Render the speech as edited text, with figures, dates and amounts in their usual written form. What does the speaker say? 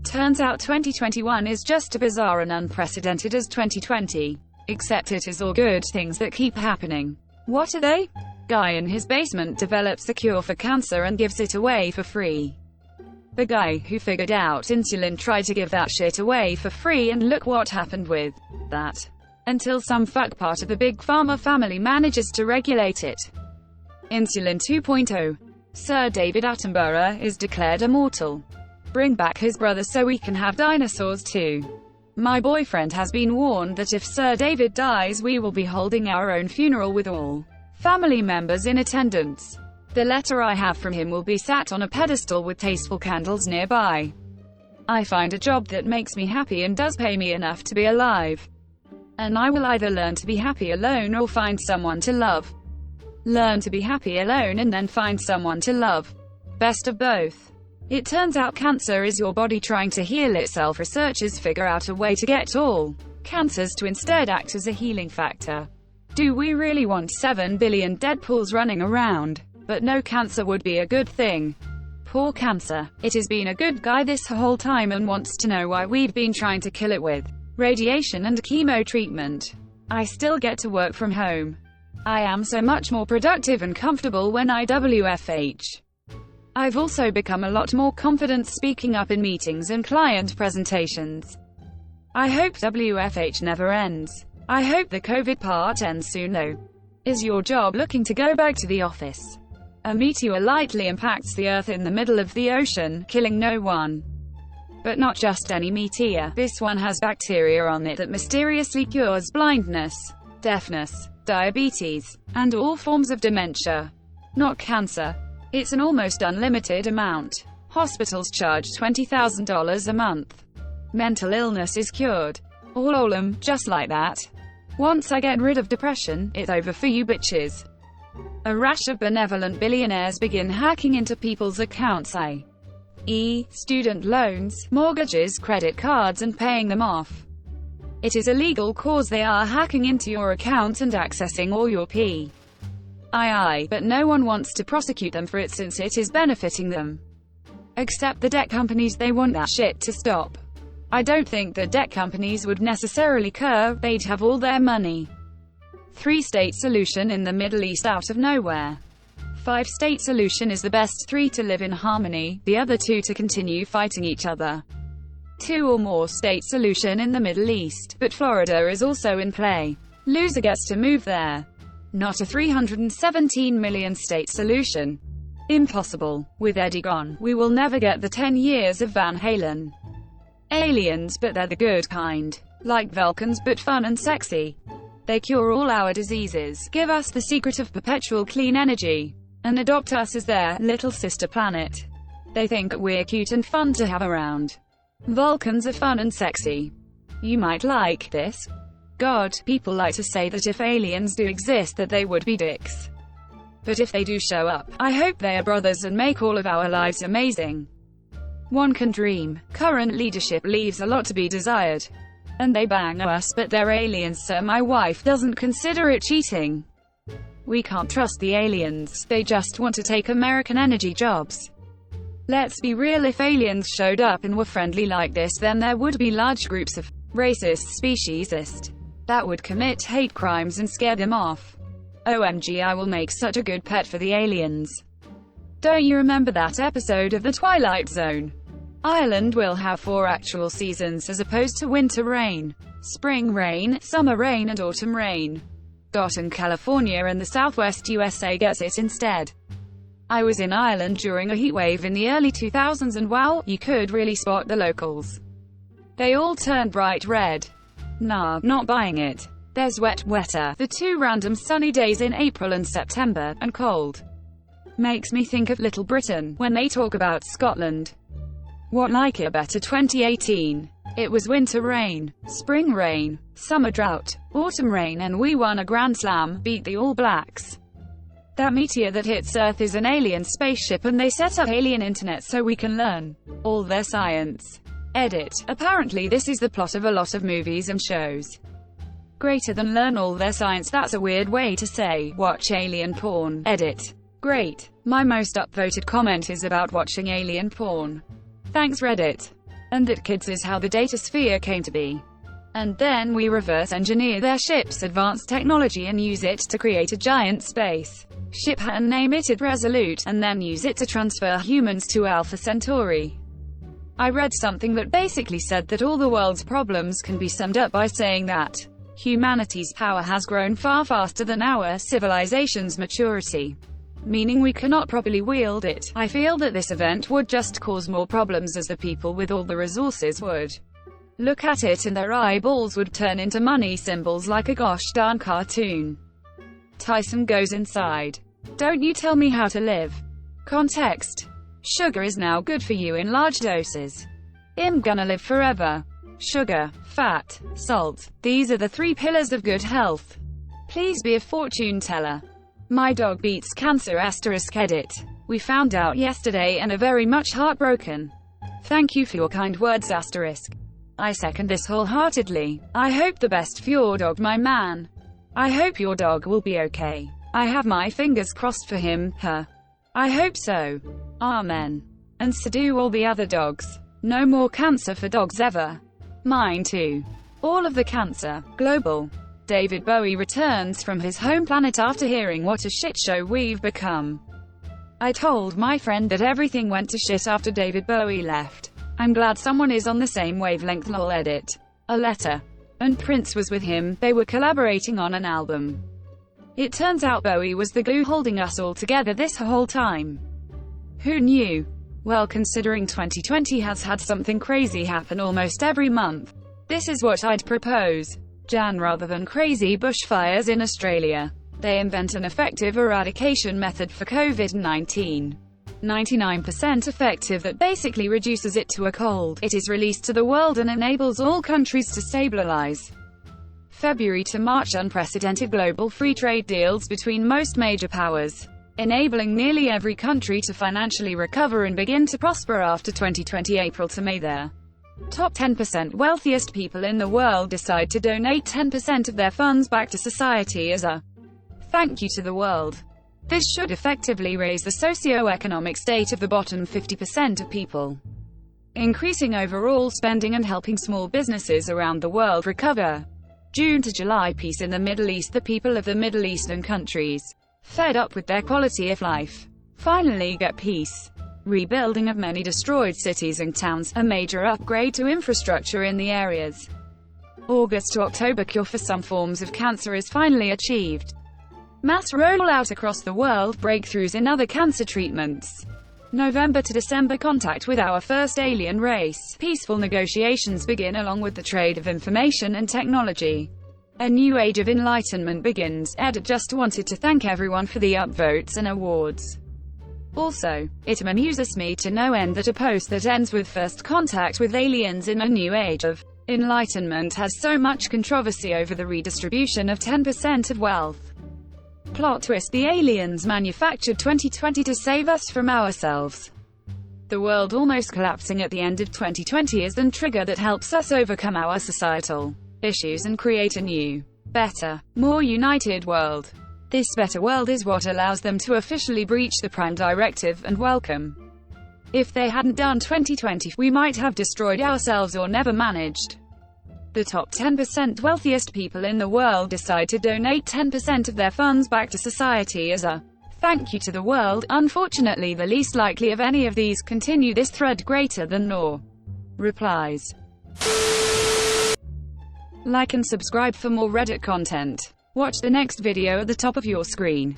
Turns out 2021 is just as bizarre and unprecedented as 2020. Except it is all good things that keep happening. What are they? Guy in his basement develops a cure for cancer and gives it away for free. The guy who figured out insulin tried to give that shit away for free, and look what happened with that. Until some fuck part of the big pharma family manages to regulate it. Insulin 2.0. Sir David Attenborough is declared immortal. Bring back his brother so we can have dinosaurs too. My boyfriend has been warned that if Sir David dies, we will be holding our own funeral with all family members in attendance. The letter I have from him will be sat on a pedestal with tasteful candles nearby. I find a job that makes me happy and does pay me enough to be alive. And I will either learn to be happy alone or find someone to love. Learn to be happy alone and then find someone to love. Best of both. It turns out cancer is your body trying to heal itself. Researchers figure out a way to get all cancers to instead act as a healing factor. Do we really want 7 billion Deadpools running around? But no, cancer would be a good thing. Poor cancer. It has been a good guy this whole time and wants to know why we've been trying to kill it with radiation and chemo treatment. I still get to work from home. I am so much more productive and comfortable when I WFH. I've also become a lot more confident speaking up in meetings and client presentations. I hope WFH never ends. I hope the COVID part ends soon though. Is your job looking to go back to the office? A meteor lightly impacts the Earth in the middle of the ocean, killing no one. But not just any meteor. This one has bacteria on it that mysteriously cures blindness, deafness, diabetes, and all forms of dementia. Not cancer. It's an almost unlimited amount. Hospitals charge $20,000 a month. Mental illness is cured. All just like that. Once I get rid of depression, it's over for you bitches. A rash of benevolent billionaires begin hacking into people's accounts, i.e., student loans, mortgages, credit cards, and paying them off. It is a legal cause. They are hacking into your account and accessing all your P. But no one wants to prosecute them for it since it is benefiting them. Except the debt companies. They want that shit to stop. I don't think the debt companies would necessarily care, they'd have all their money. 3-state solution in the Middle East out of nowhere. 5-state solution is the best. 3 to live in harmony, the other 2 to continue fighting each other. 2 or more state solution in the Middle East, but Florida is also in play. Loser gets to move there. Not a 317 million state solution. Impossible. With Eddie gone, we will never get the 10 years of Van Halen. Aliens, but they're the good kind. Like Vulcans, but fun and sexy. They cure all our diseases, give us the secret of perpetual clean energy, and adopt us as their little sister planet. They think we're cute and fun to have around. Vulcans are fun and sexy. You might like this. God, people like to say that if aliens do exist that they would be dicks. But if they do show up, I hope they are brothers and make all of our lives amazing. One can dream. Current leadership leaves a lot to be desired. And they bang us, but they're aliens, so my wife doesn't consider it cheating. We can't trust the aliens, they just want to take American energy jobs. Let's be real, if aliens showed up and were friendly like this, then there would be large groups of racist speciesist that would commit hate crimes and scare them off. OMG, I will make such a good pet for the aliens. Don't you remember that episode of The Twilight Zone? Ireland will have 4 actual seasons as opposed to winter rain, spring rain, summer rain and autumn rain. And California and the southwest USA gets it instead. I was in Ireland during a heatwave in the early 2000s and wow, you could really spot the locals. They all turned bright red. Nah, not buying it. There's wetter, the 2 random sunny days in April and September, and cold. Makes me think of Little Britain, when they talk about Scotland. What like it better 2018? It was winter rain, spring rain, summer drought, autumn rain, and we won a Grand Slam, beat the All Blacks. That meteor that hits Earth is an alien spaceship and they set up alien internet so we can learn all their science. Edit. Apparently this is the plot of a lot of movies and shows. Greater than learn all their science, that's a weird way to say, watch alien porn. Edit. Great. My most upvoted comment is about watching alien porn. Thanks Reddit. and that kids is how the data sphere came to be. And then we reverse engineer their ship's advanced technology and use it to create a giant space ship and name it Resolute, and then use it to transfer humans to Alpha Centauri. I read something that basically said that all the world's problems can be summed up by saying that humanity's power has grown far faster than our civilization's maturity, meaning we cannot properly wield it. I feel that this event would just cause more problems, as the people with all the resources would look at it and their eyeballs would turn into money symbols like a gosh darn cartoon. Tyson goes inside. Don't you tell me how to live. Context. Sugar is now good for you in large doses. I'm gonna live forever. Sugar, fat, salt. These are the 3 pillars of good health. Please be a fortune teller. My dog beats cancer *. Edit. We found out yesterday and are very much heartbroken. Thank you for your kind words *. I second this wholeheartedly. I hope the best for your dog, my man. I hope your dog will be okay. I have my fingers crossed for him, her. I hope so. Amen. And so do all the other dogs. No more cancer for dogs ever. Mine too. All of the cancer. Global. David Bowie returns from his home planet after hearing what a shit show we've become. I told my friend that everything went to shit after David Bowie left. I'm glad someone is on the same wavelength. Lol. Edit. A letter. And Prince was with him. They were collaborating on an album. It turns out Bowie was the glue holding us all together this whole time. Who knew? Well, considering 2020 has had something crazy happen almost every month, this is what I'd propose. Jan, rather than crazy bushfires in Australia, they invent an effective eradication method for COVID-19. 99% effective that basically reduces it to a cold. It is released to the world and enables all countries to stabilize. February to March, unprecedented global free trade deals between most major powers, enabling nearly every country to financially recover and begin to prosper after 2020. April to May, their top 10% wealthiest people in the world decide to donate 10% of their funds back to society as a thank you to the world. This should effectively raise the socio-economic state of the bottom 50% of people, increasing overall spending and helping small businesses around the world recover. June to July, peace in the Middle East. The people of the Middle Eastern countries, fed up with their quality of life, finally get peace. Rebuilding of many destroyed cities and towns, a major upgrade to infrastructure in the areas. August to October, cure for some forms of cancer is finally achieved. Mass rollout across the world, breakthroughs in other cancer treatments. November to December, contact with our first alien race. Peaceful negotiations begin along with the trade of information and technology. A new age of enlightenment begins. Edit. Just wanted to thank everyone for the upvotes and awards. Also, it amuses me to no end that a post that ends with first contact with aliens in a new age of enlightenment has so much controversy over the redistribution of 10% of wealth. Plot twist: the aliens manufactured 2020 to save us from ourselves. The world almost collapsing at the end of 2020 is the trigger that helps us overcome our societal issues and create a new, better, more united world. This better world is what allows them to officially breach the Prime Directive and welcome. If they hadn't done 2020, we might have destroyed ourselves or never managed. The top 10% wealthiest people in the world decide to donate 10% of their funds back to society as a thank you to the world. Unfortunately, the least likely of any of these continue this thread. Greater than Nor replies. Like and subscribe for more Reddit content. Watch the next video at the top of your screen.